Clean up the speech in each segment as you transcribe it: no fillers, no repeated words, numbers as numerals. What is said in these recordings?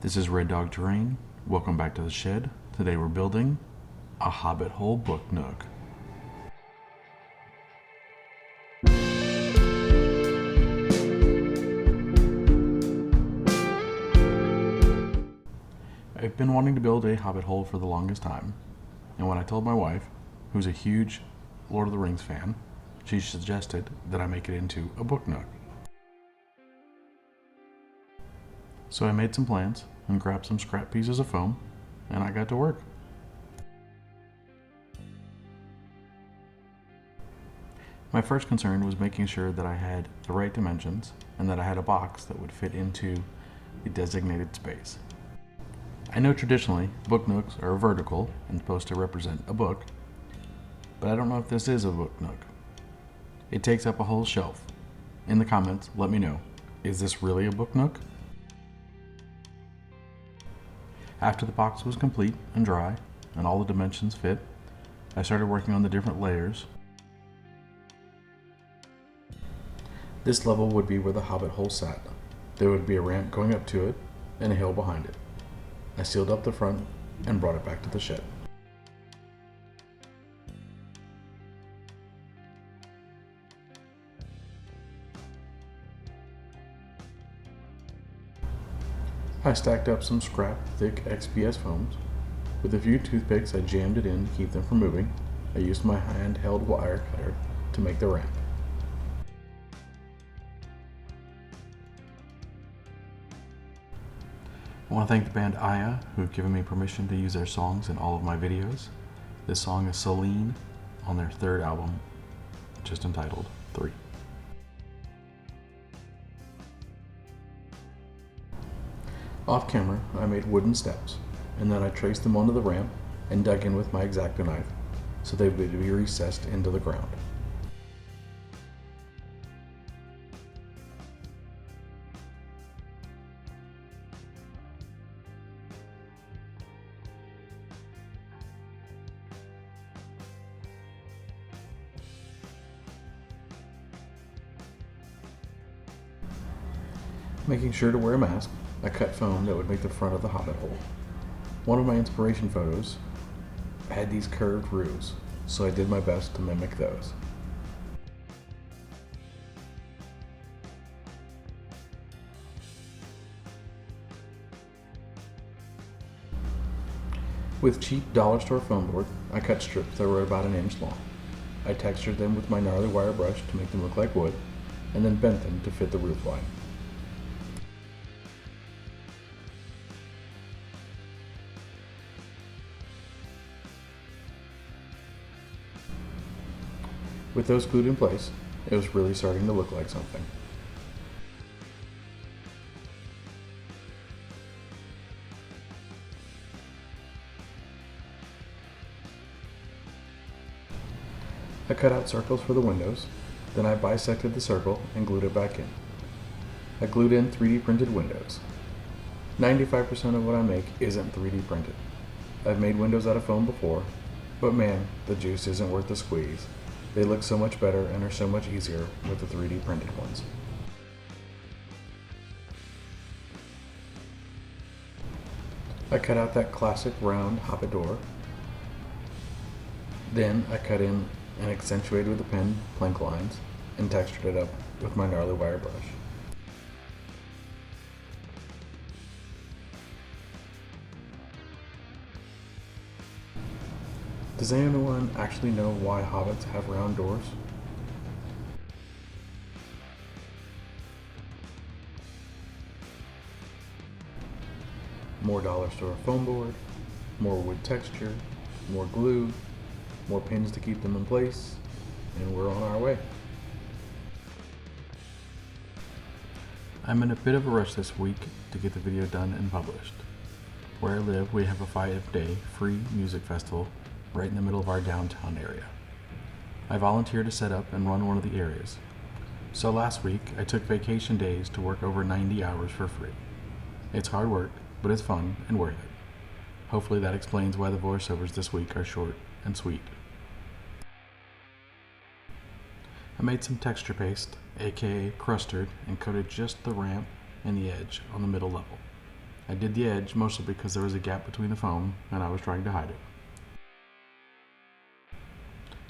This is reddogterrain. Welcome back to the shed. Today we're building a Hobbit hole book nook. I've been wanting to build a Hobbit hole for the longest time, and when I told my wife, who's a huge Lord of the Rings fan, she suggested that I make it into a book nook. So I made some plans and grabbed some scrap pieces of foam, and I got to work. My first concern was making sure that I had the right dimensions and that I had a box that would fit into the designated space. I know traditionally book nooks are vertical and supposed to represent a book, but I don't know if this is a book nook. It takes up a whole shelf. In the comments, let me know, is this really a book nook? After the box was complete and dry and all the dimensions fit, I started working on the different layers. This level would be where the Hobbit hole sat. There would be a ramp going up to it and a hill behind it. I sealed up the front and brought it back to the shed. I stacked up some scrap, thick XPS foams. With a few toothpicks, I jammed it in to keep them from moving. I used my handheld wire cutter to make the ramp. I want to thank the band Aya, who have given me permission to use their songs in all of my videos. This song is Celine on their third album, just entitled 3. Off camera, I made wooden steps, and then I traced them onto the ramp and dug in with my X-Acto knife so they would be recessed into the ground. Making sure to wear a mask, I cut foam that would make the front of the Hobbit hole. One of my inspiration photos had these curved roofs, so I did my best to mimic those. With cheap dollar store foam board, I cut strips that were about an inch long. I textured them with my gnarly wire brush to make them look like wood, and then bent them to fit the roof line. With those glued in place, it was really starting to look like something. I cut out circles for the windows, then I bisected the circle and glued it back in. I glued in 3D printed windows. 95% of what I make isn't 3D printed. I've made windows out of foam before, but man, the juice isn't worth the squeeze. They look so much better and are so much easier with the 3D printed ones. I cut out that classic round Hobbit door. Then I cut in and accentuated with the pen plank lines and textured it up with my gnarly wire brush. Does anyone actually know why hobbits have round doors? More dollar store foam board, more wood texture, more glue, more pins to keep them in place, and we're on our way. I'm in a bit of a rush this week to get the video done and published. Where I live, we have a 5-day free music festival right in the middle of our downtown area. I volunteered to set up and run one of the areas. So last week, I took vacation days to work over 90 hours for free. It's hard work, but it's fun and worth it. Hopefully that explains why the voiceovers this week are short and sweet. I made some texture paste, aka custard, and coated just the ramp and the edge on the middle level. I did the edge mostly because there was a gap between the foam and I was trying to hide it.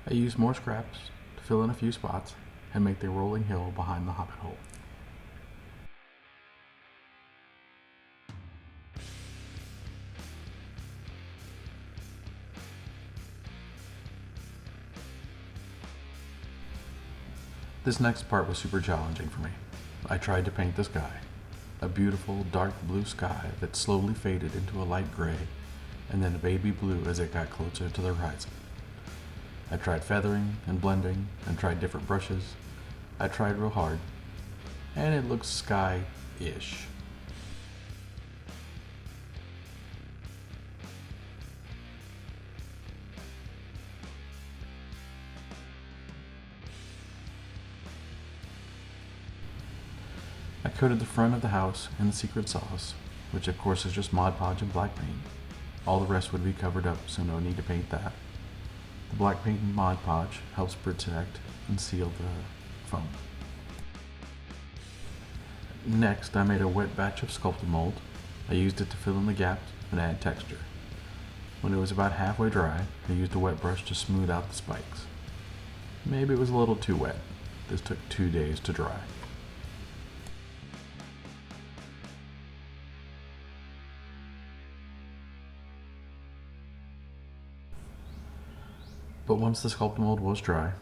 I used more scraps to fill in a few spots and make the rolling hill behind the Hobbit hole. This next part was super challenging for me. I tried to paint the sky, a beautiful dark blue sky that slowly faded into a light gray and then a baby blue as it got closer to the horizon. I tried feathering and blending and tried different brushes. I tried real hard, and it looks sky-ish. I coated the front of the house in the secret sauce, which of course is just Mod Podge and black paint. All the rest would be covered up, so no need to paint that. The black paint and Mod Podge helps protect and seal the foam. Next, I made a wet batch of sculpted mold. I used it to fill in the gaps and add texture. When it was about halfway dry, I used a wet brush to smooth out the spikes. Maybe it was a little too wet. This took 2 days to dry. But once the sculpted mold was dry,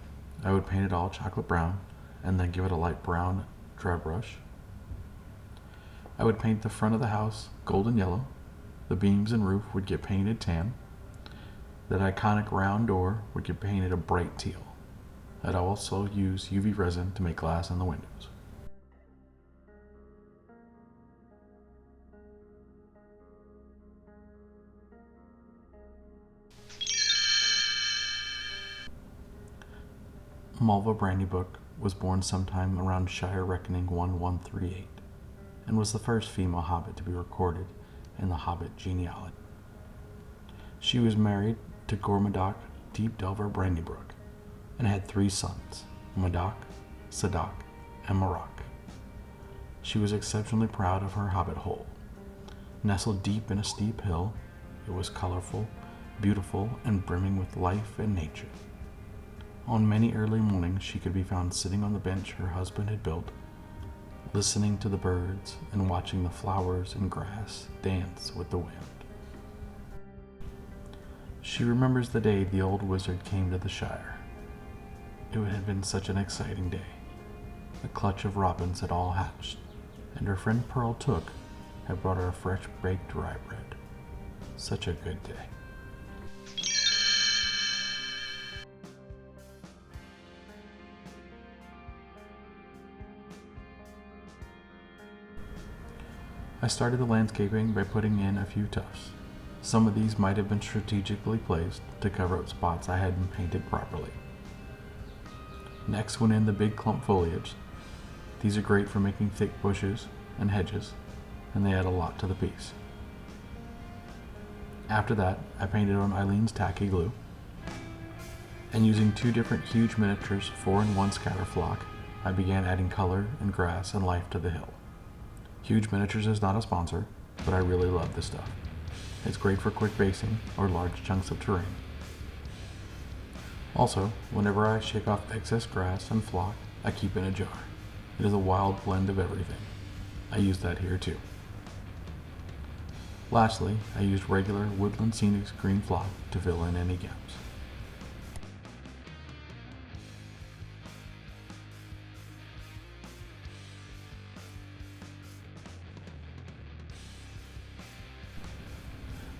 I would paint it all chocolate brown and then give it a light brown dry brush. I would paint the front of the house golden yellow. The beams and roof would get painted tan. That iconic round door would get painted a bright teal. I'd also use UV resin to make glass in the windows. Malva Brandybook was born sometime around Shire Reckoning 1138 and was the first female Hobbit to be recorded in the Hobbit genealogy. She was married to Gormadoc Deep Delver Brandybrook and had 3 sons, Madoc, Sadoc, and Marok. She was exceptionally proud of her Hobbit hole. Nestled deep in a steep hill, it was colorful, beautiful, and brimming with life and nature. On many early mornings, she could be found sitting on the bench her husband had built, listening to the birds and watching the flowers and grass dance with the wind. She remembers the day the old wizard came to the Shire. It had been such an exciting day. A clutch of robins had all hatched, and her friend Pearl Took had brought her a fresh baked rye bread. Such a good day. I started the landscaping by putting in a few tufts. Some of these might have been strategically placed to cover up spots I hadn't painted properly. Next went in the big clump foliage. These are great for making thick bushes and hedges, and they add a lot to the piece. After that, I painted on Eileen's tacky glue, and using 2 different huge miniatures 4-in-1 scatter flock, I began adding color and grass and life to the hill. Huge Miniatures is not a sponsor, but I really love this stuff. It's great for quick basing or large chunks of terrain. Also, whenever I shake off excess grass and flock, I keep in a jar. It is a wild blend of everything. I use that here too. Lastly, I used regular Woodland Scenics green flock to fill in any gaps.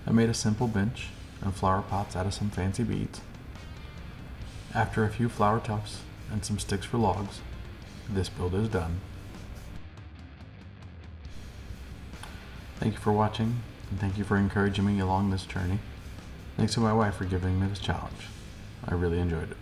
I made a simple bench and flower pots out of some fancy beads. After a few flower tufts and some sticks for logs, this build is done. Thank you for watching, and thank you for encouraging me along this journey. Thanks to my wife for giving me this challenge. I really enjoyed it.